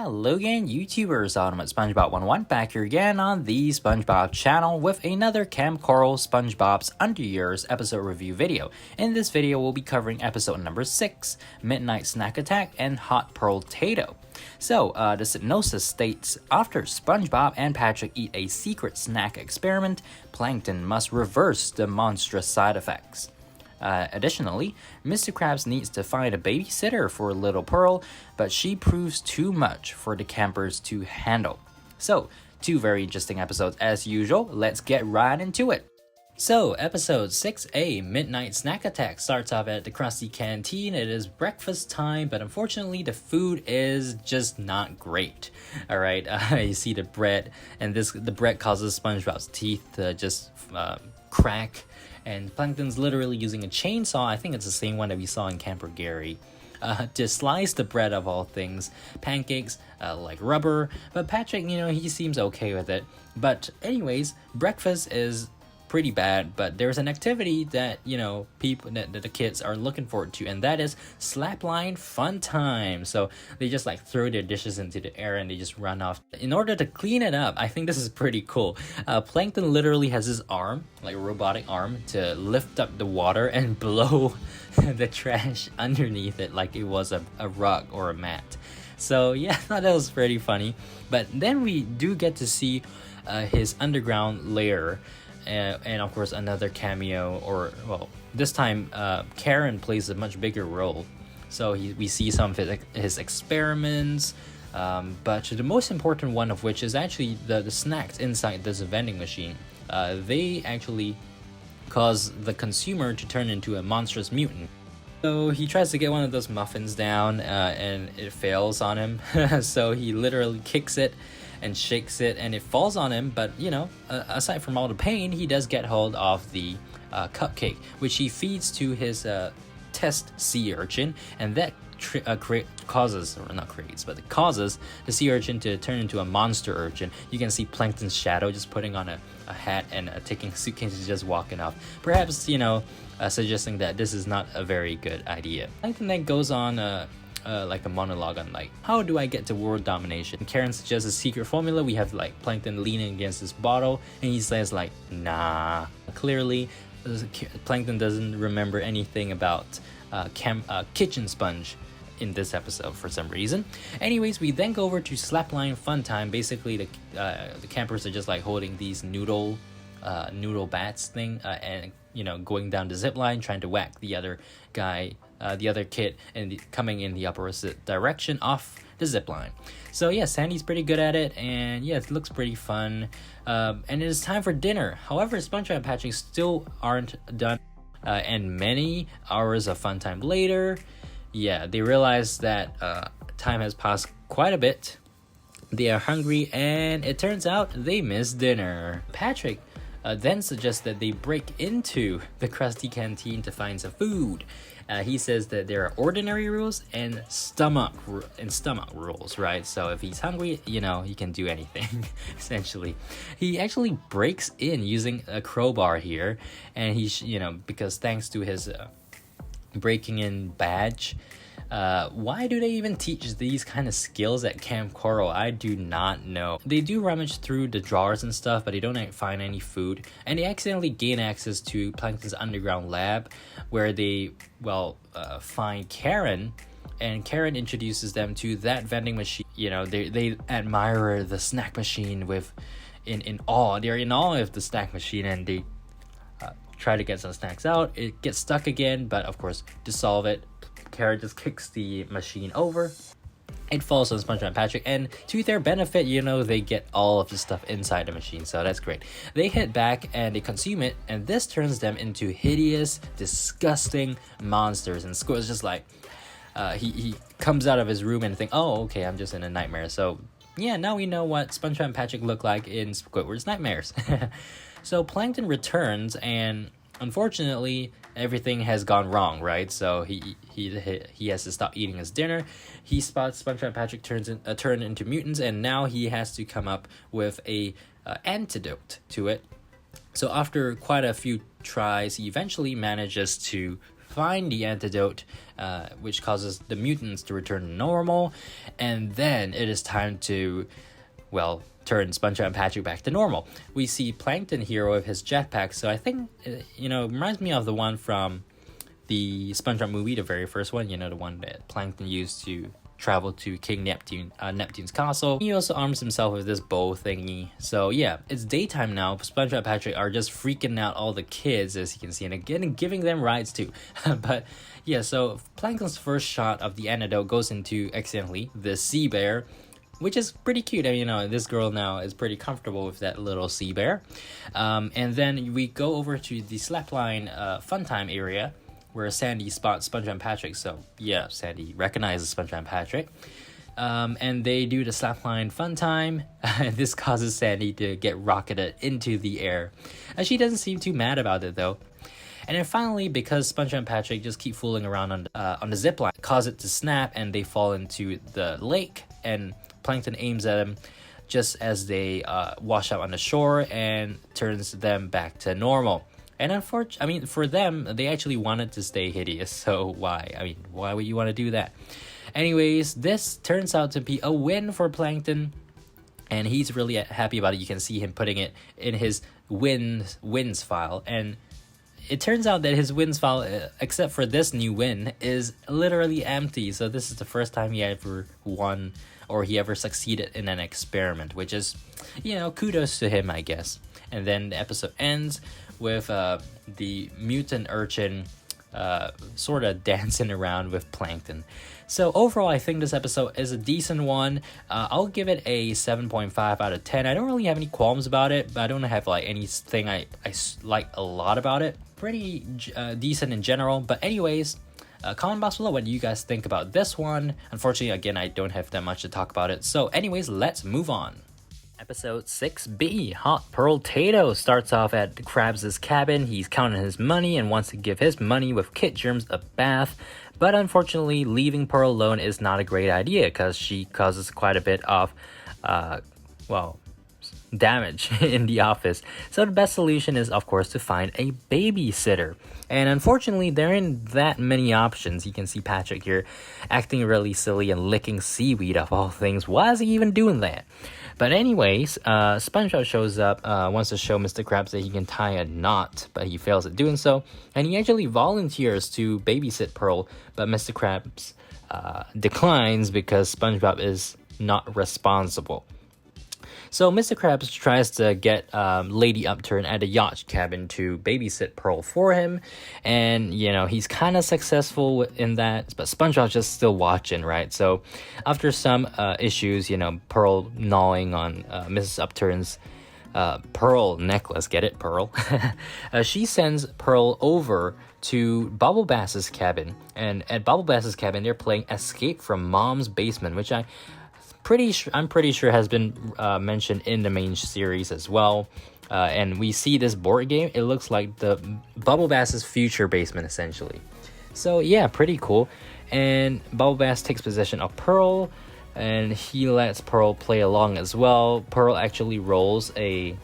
Hello again, YouTubers, Ultimate SpongeBob 101 back here again on the SpongeBob channel with another Kamp Koral SpongeBob's Under Years episode review video. In this video, we'll be covering episode number 6, Midnight Snack Attack and Hot Pearl-tato. So, the synopsis states, after SpongeBob and Patrick eat a secret snack experiment, Plankton must reverse the monstrous side effects. Additionally, Mr. Krabs needs to find a babysitter for little Pearl, but she proves too much for the campers to handle. So, two very interesting episodes as usual. Let's get right into it. So, episode 6A, Midnight Snack Attack, starts off at the Krusty Kanteen. It is breakfast time, but unfortunately the food is just not great. Alright, you see the bread, and the bread causes SpongeBob's teeth to just crack. And Plankton's literally using a chainsaw, I think it's the same one that we saw in Camper Gary, to slice the bread of all things. Pancakes, like rubber, but Patrick, he seems okay with it. But anyways, breakfast is pretty bad, but there's an activity that, people, that the kids are looking forward to, and that is Slapline Funtime. So they just like throw their dishes into the air and they just run off. In order to clean it up, I think this is pretty cool. Plankton literally has his arm, like a robotic arm, to lift up the water and blow the trash underneath it like it was a rug or a mat. So yeah, I thought that was pretty funny. But then we do get to see his underground lair. And of course another cameo, or well, this time Karen plays a much bigger role. So we see some of his experiments, but the most important one of which is actually the snacks inside this vending machine. They actually cause the consumer to turn into a monstrous mutant. So he tries to get one of those muffins down and it fails on him. So he literally kicks it and shakes it and it falls on him, but aside from all the pain, he does get hold of the cupcake, which he feeds to his test sea urchin, and that causes the sea urchin to turn into a monster urchin. You can see Plankton's shadow just putting on a hat and taking a suitcase and just walking off, perhaps suggesting that this is not a very good idea. Plankton then goes on like a monologue on like, how do I get to world domination? Karen suggests a secret formula. We have like Plankton leaning against this bottle and he says like, nah. Clearly Plankton doesn't remember anything about kitchen sponge in this episode for some reason. Anyways, we then go over to Slapline Funtime. Basically the campers are just like holding these noodle bats thing and going down the zip line, trying to whack the other guy, the other kid, and coming in the opposite direction off the zip line. So yeah, Sandy's pretty good at it, and yeah, it looks pretty fun. And it is time for dinner. However, SpongeBob and Patrick still aren't done, and many hours of fun time later, yeah, they realize that time has passed quite a bit. They are hungry, and it turns out they missed dinner. Patrick then suggests that they break into the Krusty Kanteen to find some food. He says that there are ordinary rules and stomach rules, right? So if he's hungry, he can do anything, essentially. He actually breaks in using a crowbar here, and because thanks to his breaking in badge. Why do they even teach these kind of skills at Kamp Koral? I do not know. They do rummage through the drawers and stuff, but they don't find any food. And they accidentally gain access to Plankton's underground lab, where they, find Karen. And Karen introduces them to that vending machine. They admire the snack machine in awe. They're in awe of the snack machine, and they try to get some snacks out. It gets stuck again, but of course, to solve it, Karen just kicks the machine over. It falls on SpongeBob and Patrick, and to their benefit, they get all of the stuff inside the machine, so that's great. They hit back and they consume it, and this turns them into hideous, disgusting monsters. And Squid's just like, he comes out of his room and think, oh, okay, I'm just in a nightmare. So yeah, now we know what SpongeBob and Patrick look like in Squidward's nightmares. So Plankton returns, and unfortunately, everything has gone wrong, right? So he has to stop eating his dinner. He spots SpongeBob and Patrick turn into mutants, and now he has to come up with a antidote to it. So after quite a few tries, he eventually manages to find the antidote, which causes the mutants to return to normal, and then it is time to, well, turn SpongeBob and Patrick back to normal. We see Plankton here with his jetpack, so I think, it reminds me of the one from the SpongeBob movie, the very first one, the one that Plankton used to travel to King Neptune's castle. He also arms himself with this bow thingy. So yeah, it's daytime now. SpongeBob and Patrick are just freaking out all the kids, as you can see, and again giving them rides too. But yeah, so Plankton's first shot of the antidote goes into, accidentally, the sea bear, which is pretty cute. I mean, this girl now is pretty comfortable with that little sea bear. And then we go over to the Slapline Funtime area, where Sandy spots SpongeBob and Patrick. So yeah, Sandy recognizes SpongeBob and Patrick. And they do the Slapline Funtime. This causes Sandy to get rocketed into the air. She doesn't seem too mad about it though. And then finally, because SpongeBob and Patrick just keep fooling around on the zip line, cause it to snap and they fall into the lake, and Plankton aims at them just as they wash out on the shore and turns them back to normal. And unfortunately, for them, they actually wanted to stay hideous, so why? Why would you want to do that? Anyways, this turns out to be a win for Plankton, and he's really happy about it. You can see him putting it in his wins file, and it turns out that his wins file, except for this new win, is literally empty. So this is the first time he ever won, or he ever succeeded in an experiment, which is, kudos to him, I guess. And then the episode ends with the mutant urchin sort of dancing around with Plankton. So overall, I think this episode is a decent one. I'll give it a 7.5 out of 10. I don't really have any qualms about it, but I don't have anything I like a lot about it. Pretty decent in general. But anyways, comment box below what you guys think about this one. Unfortunately, again, I don't have that much to talk about it. So anyways, let's move on. Episode 6B, Hot Pearl-tato starts off at Krabs' cabin. He's counting his money and wants to give his money with kid germs a bath. But unfortunately, leaving Pearl alone is not a great idea because she causes quite a bit of, damage in the office. So the best solution is, of course, to find a babysitter. And unfortunately, there aren't that many options. You can see Patrick here acting really silly and licking seaweed of all things. Why is he even doing that? But anyways, SpongeBob shows up, wants to show Mr. Krabs that he can tie a knot, but he fails at doing so. And he actually volunteers to babysit Pearl, but Mr. Krabs declines because SpongeBob is not responsible. So Mr. Krabs tries to get Lady Upturn at a yacht cabin to babysit Pearl for him. And, he's kind of successful in that, but SpongeBob's just still watching, right? So after some issues, Pearl gnawing on Mrs. Upturn's pearl necklace, get it, Pearl? She sends Pearl over to Bubble Bass's cabin. And at Bubble Bass's cabin, they're playing Escape from Mom's Basement, which I'm pretty sure has been mentioned in the main series as well. And we see this board game. It looks like the Bubble Bass's future basement, essentially. So yeah, pretty cool. And Bubble Bass takes possession of Pearl, and he lets Pearl play along as well. Pearl actually rolls a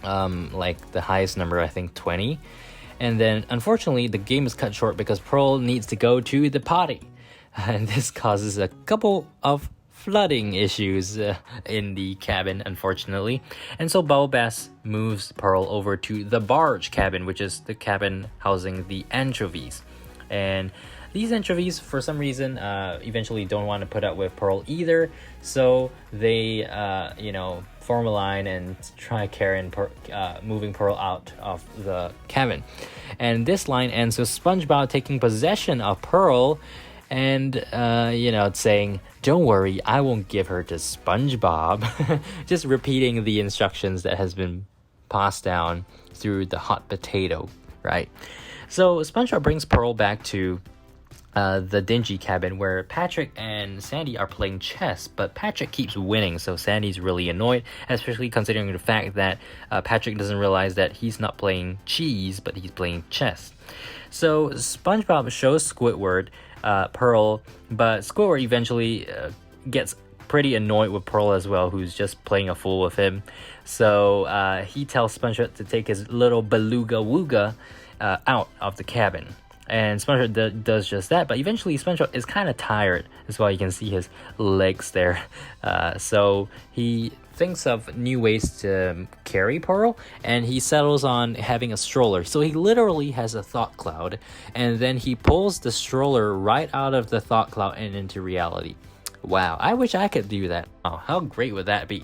the highest number, I think 20. And then unfortunately, the game is cut short because Pearl needs to go to the potty. And this causes a couple of flooding issues in the cabin, unfortunately. And so Bubble Bass moves Pearl over to the barge cabin, which is the cabin housing the anchovies. And these anchovies, for some reason, eventually don't want to put up with Pearl either. So they, form a line and try carrying moving Pearl out of the cabin. And this line ends with SpongeBob taking possession of Pearl and, saying, "Don't worry, I won't give her to SpongeBob." Just repeating the instructions that has been passed down through the hot potato, right? So SpongeBob brings Pearl back to the dingy cabin where Patrick and Sandy are playing chess, but Patrick keeps winning, so Sandy's really annoyed, especially considering the fact that Patrick doesn't realize that he's not playing cheese, but he's playing chess. So SpongeBob shows Squidward Pearl, but Squidward eventually gets pretty annoyed with Pearl as well, who's just playing a fool with him. So he tells SpongeBob to take his little beluga wooga out of the cabin. And SpongeBob does just that, but eventually SpongeBob is kind of tired. That's why you can see his legs there. So he thinks of new ways to carry Pearl, and he settles on having a stroller. So he literally has a thought cloud, and then he pulls the stroller right out of the thought cloud and into reality. Wow, I wish I could do that. Oh, how great would that be?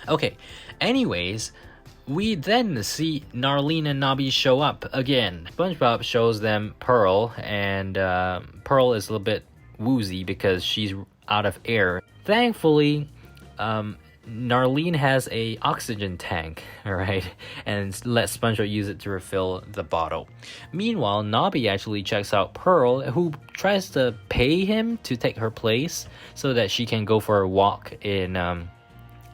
Okay, anyways, we then see Narlene and Nobby show up again. SpongeBob shows them Pearl, and Pearl is a little bit woozy because she's out of air. Thankfully, Narlene has a oxygen tank, right, and lets SpongeBob use it to refill the bottle. Meanwhile, Nobby actually checks out Pearl, who tries to pay him to take her place so that she can go for a walk in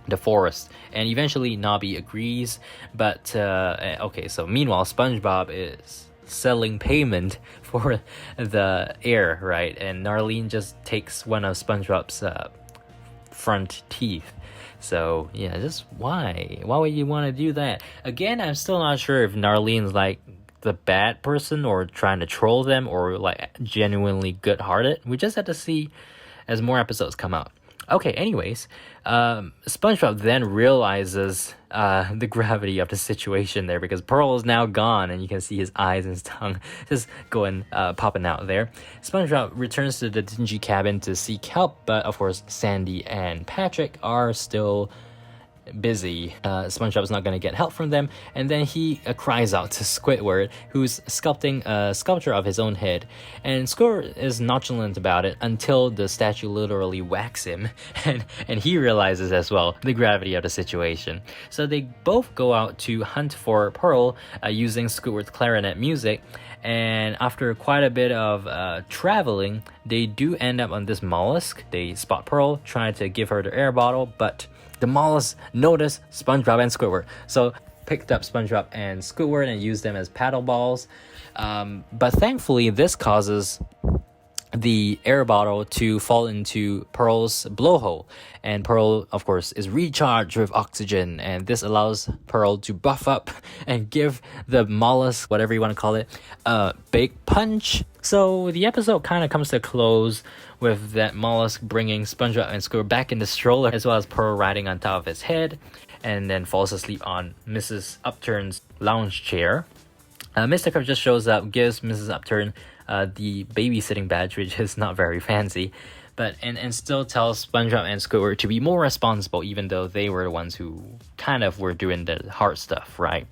the forest, and eventually Nobby agrees. But okay, so meanwhile SpongeBob is selling payment for the air, right, and Narlene just takes one of SpongeBob's front teeth. So yeah, just why would you want to do that? Again, I'm still not sure if Narlene's like the bad person or trying to troll them, or like genuinely good-hearted. We just have to see as more episodes come out. Okay, anyways, SpongeBob then realizes the gravity of the situation there, because Pearl is now gone, and you can see his eyes and his tongue just going popping out there. SpongeBob returns to the dingy cabin to seek help, but of course Sandy and Patrick are still busy. SpongeBob's not going to get help from them, and then he cries out to Squidward, who's sculpting a sculpture of his own head, and Squidward is nonchalant about it until the statue literally whacks him, and he realizes as well the gravity of the situation. So they both go out to hunt for Pearl using Squidward's clarinet music, and after quite a bit of traveling, they do end up on this mollusk. They spot Pearl, try to give her the air bottle, but the mollusk noticed SpongeBob and Squidward, so picked up SpongeBob and Squidward and used them as paddle balls. But thankfully, this causes the air bottle to fall into Pearl's blowhole, and Pearl, of course, is recharged with oxygen, and this allows Pearl to buff up and give the mollusk, whatever you want to call it, a big punch. So the episode kind of comes to a close with that mollusk bringing SpongeBob and Squidward back in the stroller, as well as Pearl riding on top of his head, and then falls asleep on Mrs. Upturn's lounge chair. Mr. Krabs just shows up, gives Mrs. Upturn the babysitting badge, which is not very fancy, but and still tells SpongeBob and Squidward to be more responsible, even though they were the ones who kind of were doing the hard stuff, right?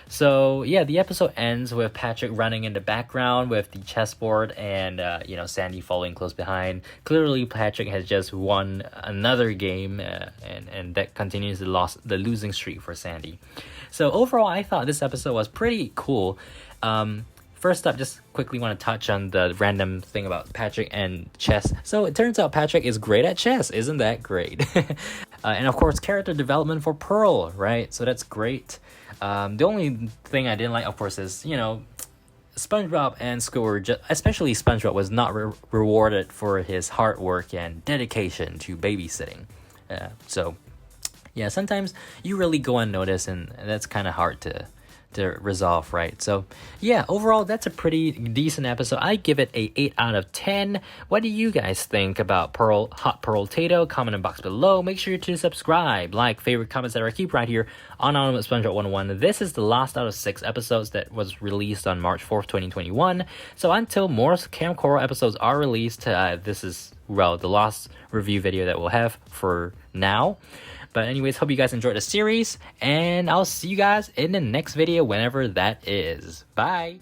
So yeah, the episode ends with Patrick running in the background with the chessboard, and Sandy following close behind. Clearly, Patrick has just won another game, and that continues the losing streak for Sandy. So overall, I thought this episode was pretty cool. First up, just quickly want to touch on the random thing about Patrick and chess. So it turns out Patrick is great at chess. Isn't that great? And of course, character development for Pearl, right? So that's great. The only thing I didn't like, of course, is, SpongeBob and Squidward, especially SpongeBob, was not rewarded for his hard work and dedication to babysitting. So, yeah, sometimes you really go unnoticed, and that's kind of hard to resolve, right? So yeah, overall that's a pretty decent episode. I give it a 8 out of 10. What do you guys think about hot Pearl-tato? Comment in the box below. Make sure to subscribe, like, favorite, comments that I keep right here on Anonymous SpongeBob 101. This is the last out of 6 episodes that was released on March 4th, 2021. So until more Kamp Koral episodes are released, this is, well, the last review video that we'll have for now. But anyways, hope you guys enjoyed the series, and I'll see you guys in the next video whenever that is. Bye!